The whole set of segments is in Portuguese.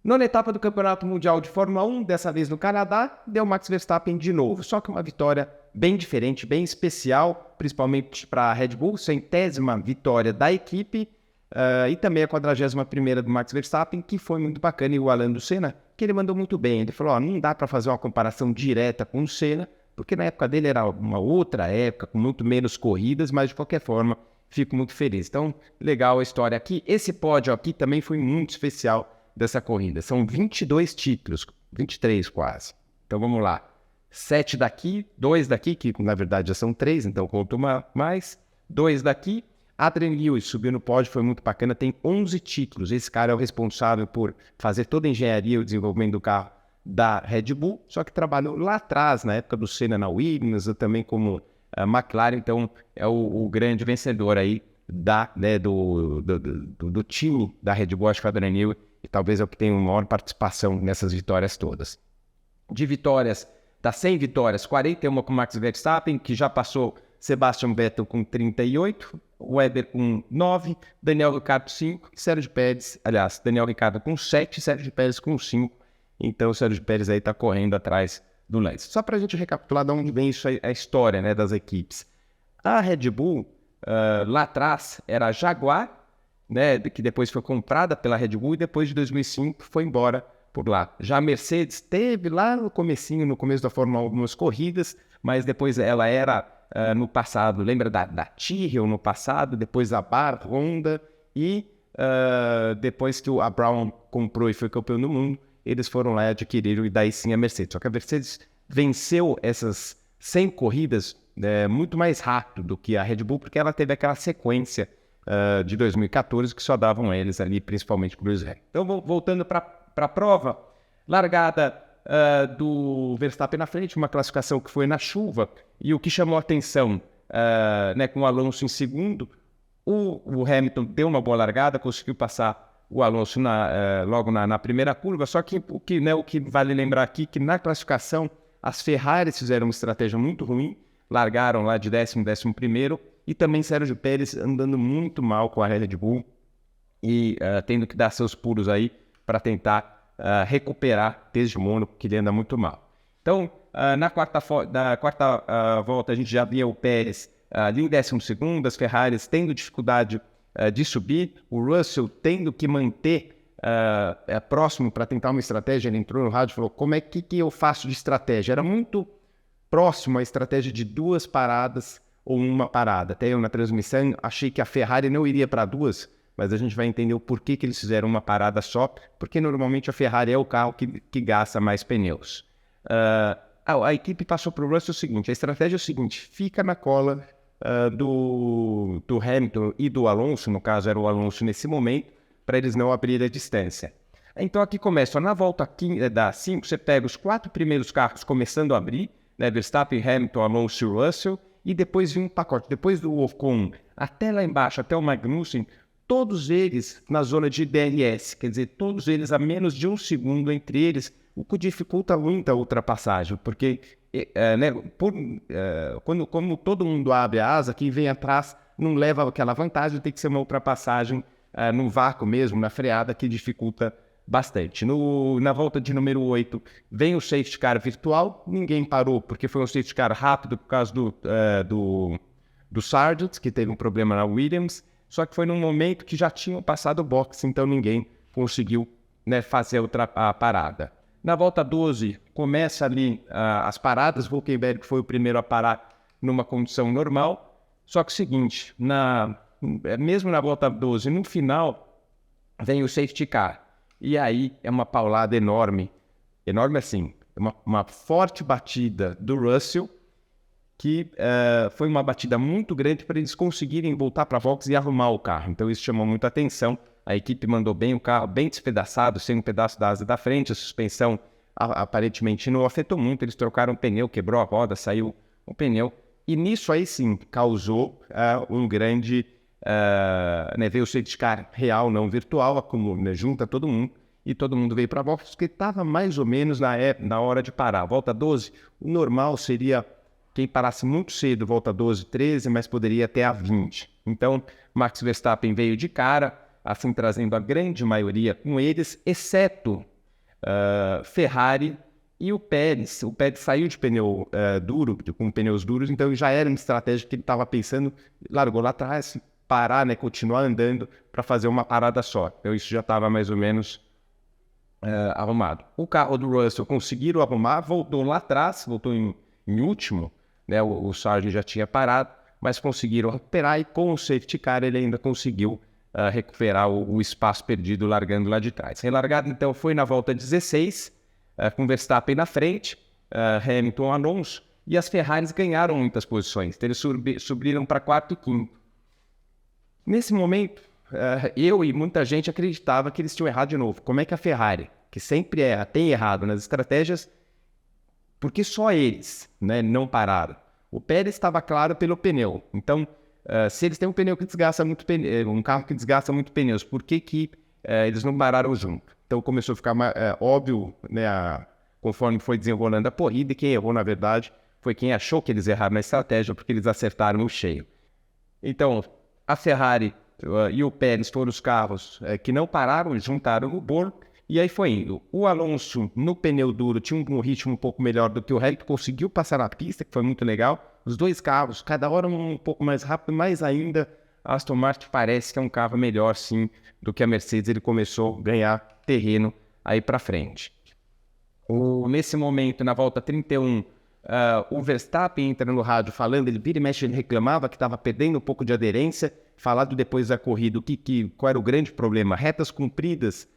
Nona etapa do Campeonato Mundial de Fórmula 1, dessa vez no Canadá, deu Max Verstappen de novo, só que uma vitória bem diferente, bem especial, principalmente para a Red Bull, 100ª vitória da equipe, e também a 41ª do Max Verstappen, que foi muito bacana, e o Alain do Senna, que ele mandou muito bem. Ele falou, não dá para fazer uma comparação direta com o Senna, porque na época dele era uma outra época, com muito menos corridas, mas de qualquer forma, fico muito feliz. Então, legal a história aqui. Esse pódio aqui também foi muito especial dessa corrida. São 22 títulos, 23 quase. Então vamos lá. 7 daqui, 2 daqui, que na verdade já são 3, então conto mais. 2 daqui. Adrian Newey subiu no pódio, foi muito bacana, tem 11 títulos. Esse cara é o responsável por fazer toda a engenharia e o desenvolvimento do carro da Red Bull, só que trabalhou lá atrás, na época do Senna na Williams, também como McLaren, então é o grande vencedor aí do time da Red Bull, acho que o Adrian Newey, e talvez é o que tem maior participação nessas vitórias todas. De vitórias, das 100 vitórias, 41 com Max Verstappen, que já passou Sebastian Vettel com 38, Weber com 9, Daniel Ricciardo 5, Sérgio Pérez, aliás, Daniel Ricciardo com 7, Sérgio Pérez com 5, então o Sérgio Pérez aí está correndo atrás do Lance. Só para a gente recapitular de onde vem isso, a história, né, das equipes. A Red Bull, lá atrás, era a Jaguar, né, que depois foi comprada pela Red Bull e depois de 2005 foi embora por lá. Já a Mercedes teve lá no começo da Fórmula 1 algumas corridas, mas depois ela era no passado, lembra da Tyrrell no passado, depois a Bar, Honda e depois que a Brown comprou e foi campeão do mundo, eles foram lá e adquiriram e daí sim a Mercedes. Só que a Mercedes venceu essas 100 corridas muito mais rápido do que a Red Bull, porque ela teve aquela sequência de 2014, que só davam eles ali, principalmente para o Lewis Hamilton. Então, voltando para a prova, largada do Verstappen na frente, uma classificação que foi na chuva, e o que chamou a atenção, com o Alonso em segundo, o Hamilton deu uma boa largada, conseguiu passar o Alonso logo na primeira curva, só que o que vale lembrar aqui, que na classificação, as Ferraris fizeram uma estratégia muito ruim, largaram lá de 11º, e também Sérgio Pérez andando muito mal com a Red Bull e tendo que dar seus pulos aí para tentar recuperar desde Mônaco, que ele anda muito mal. Então, na quarta volta, a gente já via o Pérez ali em 12º, as Ferraris tendo dificuldade de subir, o Russell tendo que manter próximo para tentar uma estratégia. Ele entrou no rádio e falou, como é que eu faço de estratégia? Era muito próximo a estratégia de 2 paradas ou 1 parada. Até eu na transmissão achei que a Ferrari não iria para 2, mas a gente vai entender o porquê que eles fizeram 1 parada só, porque normalmente a Ferrari é o carro que gasta mais pneus. A equipe passou para o Russell o seguinte, a estratégia é o seguinte, fica na cola do Hamilton e do Alonso, no caso era o Alonso nesse momento, para eles não abrirem a distância. Então aqui começa, na volta da 5, você pega os 4 primeiros carros começando a abrir, né, Verstappen, Hamilton, Alonso e Russell, e depois vem um pacote, depois do Ocon até lá embaixo, até o Magnussen, todos eles na zona de DRS, quer dizer, todos eles a menos de 1 segundo entre eles, o que dificulta muito a ultrapassagem, porque como todo mundo abre a asa, quem vem atrás não leva aquela vantagem, tem que ser uma ultrapassagem no vácuo mesmo, na freada, que dificulta bastante. Na volta de número 8, vem o safety car virtual, ninguém parou, porque foi um safety car rápido por causa do Sargent, que teve um problema na Williams, só que foi num momento que já tinham passado o box, então ninguém conseguiu fazer a parada. Na volta 12, começa ali as paradas, Hülkenberg foi o primeiro a parar numa condição normal, só que o seguinte, mesmo na volta 12, no final, vem o safety car, e aí é uma paulada enorme assim, uma forte batida do Russell, que foi uma batida muito grande para eles conseguirem voltar para a box e arrumar o carro. Então isso chamou muita atenção, a equipe mandou bem o carro, bem despedaçado, sem um pedaço da asa da frente, a suspensão aparentemente não afetou muito, eles trocaram o pneu, quebrou a roda, saiu o pneu, e nisso aí sim causou um grande... veio o safety car real, não virtual, junta todo mundo, e todo mundo veio para a box, porque estava mais ou menos na hora de parar. Volta 12, o normal seria quem parasse muito cedo, volta 12, 13, mas poderia até a 20. Então, Max Verstappen veio de cara, assim trazendo a grande maioria com eles, exceto Ferrari e o Pérez. O Pérez saiu de pneu duro, com pneus duros, então já era uma estratégia que ele estava pensando, largou lá atrás, parar, né, continuar andando para fazer uma parada só. Então isso já estava mais ou menos arrumado. O carro do Russell conseguiram arrumar, voltou lá atrás, voltou em último, né, o Sargent já tinha parado, mas conseguiram recuperar e com o safety car ele ainda conseguiu recuperar o espaço perdido largando lá de trás. Relargado então foi na volta 16, com Verstappen na frente, Hamilton, Alonso, e as Ferraris ganharam muitas posições, então eles subiram para quarto e quinto. Nesse momento, eu e muita gente acreditava que eles tinham errado de novo. Como é que a Ferrari, que sempre erra, tem errado nas estratégias, porque só eles, né, não pararam? O Pérez estava claro pelo pneu. Então, se eles têm um pneu que desgasta muito um carro que desgasta muito pneus, por que eles não pararam junto? Então começou a ficar óbvio, né, conforme foi desenrolando a corrida, e quem errou, na verdade, foi quem achou que eles erraram na estratégia, porque eles acertaram o cheio. Então, a Ferrari e o Pérez foram os carros que não pararam, eles juntaram no bolo, e aí foi indo. O Alonso, no pneu duro, tinha um ritmo um pouco melhor do que o Hamilton, conseguiu passar na pista, que foi muito legal. Os dois carros, cada hora um pouco mais rápido, mas ainda a Aston Martin parece que é um carro melhor, sim, do que a Mercedes. Ele começou a ganhar terreno aí para frente. Nesse momento, na volta 31, o Verstappen entra no rádio falando, ele vira e mexe, ele reclamava que estava perdendo um pouco de aderência, falado depois da corrida qual era o grande problema, retas compridas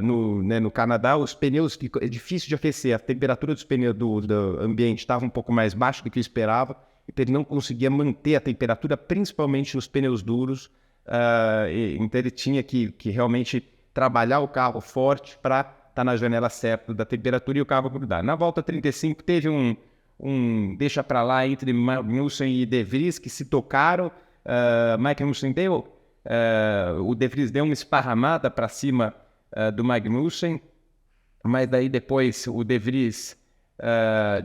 no Canadá, os pneus, é difícil de aquecer, a temperatura dos pneus do ambiente estava um pouco mais baixa do que esperava, então ele não conseguia manter a temperatura, principalmente nos pneus duros, então ele tinha que realmente trabalhar o carro forte para estar na janela certa da temperatura e o carro grudar. Na volta 35 teve um deixa para lá entre Magnussen e De Vries, que se tocaram, Magnussen deu, o De Vries deu uma esparramada para cima do Magnussen, mas daí depois o De Vries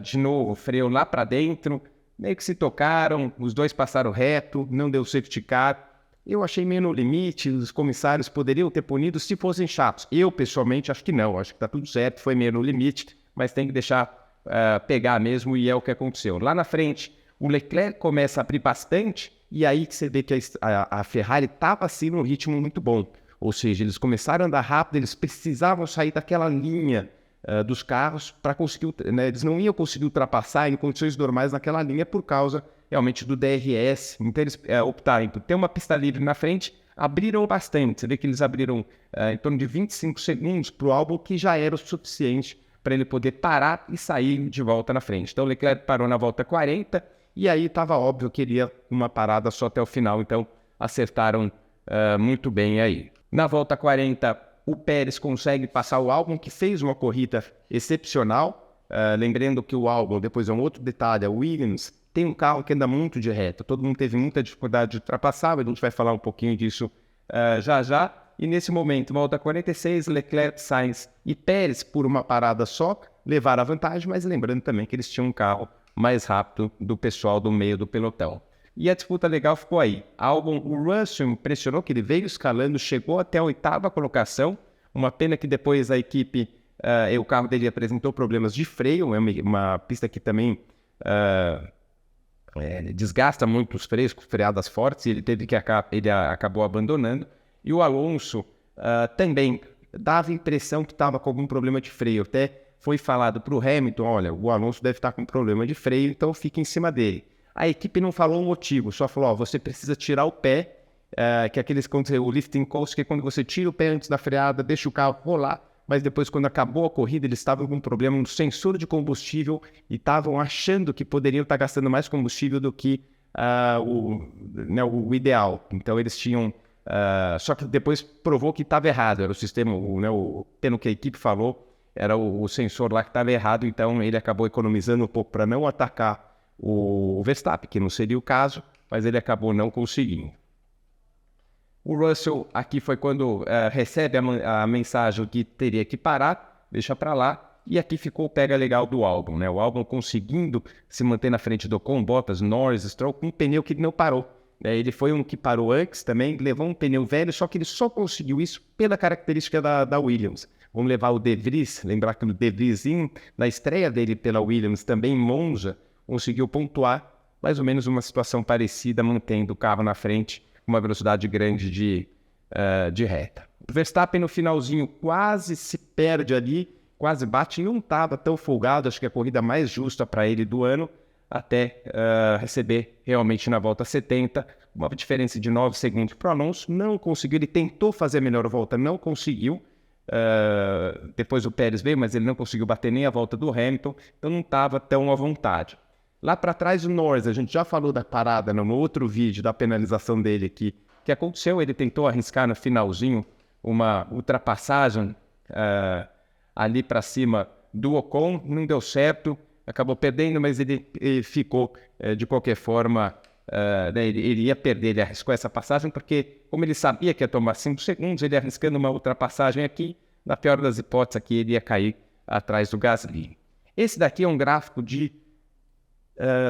de novo freou lá para dentro, meio que se tocaram, os dois passaram reto, não deu safety car. Eu achei meio no limite, os comissários poderiam ter punido se fossem chatos. Eu, pessoalmente, acho que não, acho que está tudo certo, foi meio no limite, mas tem que deixar pegar mesmo, e é o que aconteceu. Lá na frente, o Leclerc começa a abrir bastante, e aí que você vê que a Ferrari estava assim num ritmo muito bom. Ou seja, eles começaram a andar rápido, eles precisavam sair daquela linha dos carros para conseguir, né, eles não iam conseguir ultrapassar em condições normais naquela linha por causa realmente do DRS. Então eles optaram por ter uma pista livre na frente, abriram bastante. Você vê que eles abriram em torno de 25 segundos para o Albon, que já era o suficiente para ele poder parar e sair de volta na frente. Então o Leclerc parou na volta 40 e aí estava óbvio que iria uma parada só até o final, então acertaram muito bem aí. Na volta 40, o Pérez consegue passar o Albon, que fez uma corrida excepcional. Lembrando que o Albon, depois é um outro detalhe, a Williams tem um carro que anda muito de reta. Todo mundo teve muita dificuldade de ultrapassar, a gente vai falar um pouquinho disso já. E nesse momento, volta 46, Leclerc, Sainz e Pérez, por uma parada só, levaram a vantagem, mas lembrando também que eles tinham um carro mais rápido do pessoal do meio do pelotão. E a disputa legal ficou aí. O Russell impressionou que ele veio escalando, chegou até a 8ª colocação. Uma pena que depois a equipe, o carro dele apresentou problemas de freio, é uma pista que também desgasta muito os freios, freadas fortes, e ele acabou abandonando. E o Alonso também dava a impressão que estava com algum problema de freio. Até foi falado para o Hamilton, olha, o Alonso deve estar com problema de freio, então fica em cima dele. A equipe não falou o motivo, só falou, você precisa tirar o pé, que é o lifting coast, que é quando você tira o pé antes da freada, deixa o carro rolar, mas depois, quando acabou a corrida, eles estavam com um problema no sensor de combustível e estavam achando que poderiam estar gastando mais combustível do que o ideal. Então, eles tinham... só que depois provou que estava errado, era o sistema, pelo que a equipe falou, era o sensor lá que estava errado, então ele acabou economizando um pouco para não atacar o Verstappen, que não seria o caso, mas ele acabou não conseguindo. O Russell aqui foi quando recebe a mensagem que teria que parar, deixa para lá, e aqui ficou o pega legal do Albon, né? O Albon conseguindo se manter na frente do Ocon, Bottas, Norris, Stroll, com um pneu que ele não parou. Ele foi um que parou antes também, levou um pneu velho, só que ele só conseguiu isso pela característica da Williams. Vamos levar o De Vries, lembrar que o De Vries, na estreia dele pela Williams, também em Monza, conseguiu pontuar mais ou menos uma situação parecida, mantendo o carro na frente, com uma velocidade grande de reta. O Verstappen no finalzinho quase se perde ali, quase bate, não estava tão folgado, acho que é a corrida mais justa para ele do ano, até receber realmente na volta 70, uma diferença de 9 segundos para o Alonso, não conseguiu, ele tentou fazer a melhor volta, não conseguiu, depois o Pérez veio, mas ele não conseguiu bater nem a volta do Hamilton, então não estava tão à vontade. Lá para trás o Norris, a gente já falou da parada no outro vídeo, da penalização dele aqui, que aconteceu, ele tentou arriscar no finalzinho uma ultrapassagem ali para cima do Ocon, não deu certo, acabou perdendo, mas ele ficou, de qualquer forma, ele ia perder, ele arriscou essa passagem, porque como ele sabia que ia tomar 5 segundos, ele arriscando uma ultrapassagem aqui, na pior das hipóteses aqui, ele ia cair atrás do Gasly. Esse daqui é um gráfico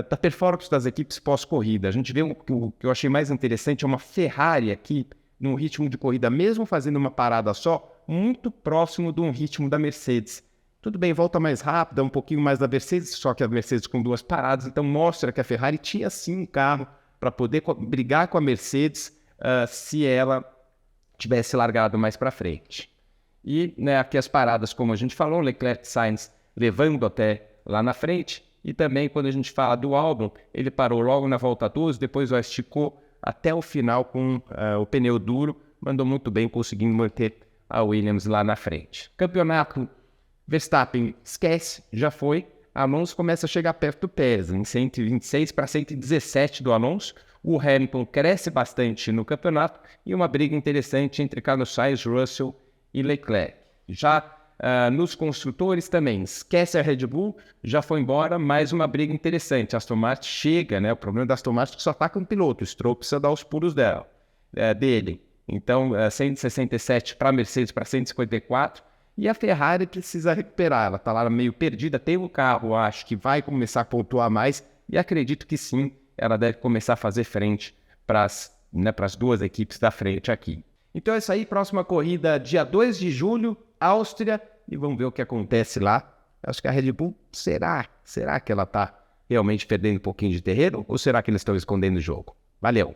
da performance das equipes pós-corrida. A gente vê o que eu achei mais interessante é uma Ferrari aqui, num ritmo de corrida, mesmo fazendo uma parada só, muito próximo de um ritmo da Mercedes. Tudo bem, volta mais rápida, um pouquinho mais da Mercedes, só que a Mercedes com 2 paradas, então mostra que a Ferrari tinha sim um carro para poder brigar com a Mercedes se ela tivesse largado mais para frente. E aqui as paradas, como a gente falou, Leclerc e Sainz levando até lá na frente, e também quando a gente fala do Albon, ele parou logo na volta 12, depois esticou até o final com o pneu duro, mandou muito bem, conseguindo manter a Williams lá na frente. Campeonato, Verstappen esquece, já foi. Alonso começa a chegar perto do Pérez, em 126 para 117 do Alonso. O Hamilton cresce bastante no campeonato e uma briga interessante entre Carlos Sainz, Russell e Leclerc. Já nos construtores também, esquece a Red Bull, já foi embora, mais uma briga interessante. A Aston Martin chega, né? O problema da Aston Martin é que só está com o piloto, o Stroll precisa dar os pulos dele. Então, 167 para a Mercedes, para 154, e a Ferrari precisa recuperar, ela está lá meio perdida, tem um carro, acho que vai começar a pontuar mais, e acredito que sim, ela deve começar a fazer frente para as 2 equipes da frente aqui. Então é isso aí, próxima corrida, dia 2 de julho, Áustria, e vamos ver o que acontece lá. Acho que a Red Bull, será que ela está realmente perdendo um pouquinho de terreno, ou será que eles estão escondendo o jogo? Valeu!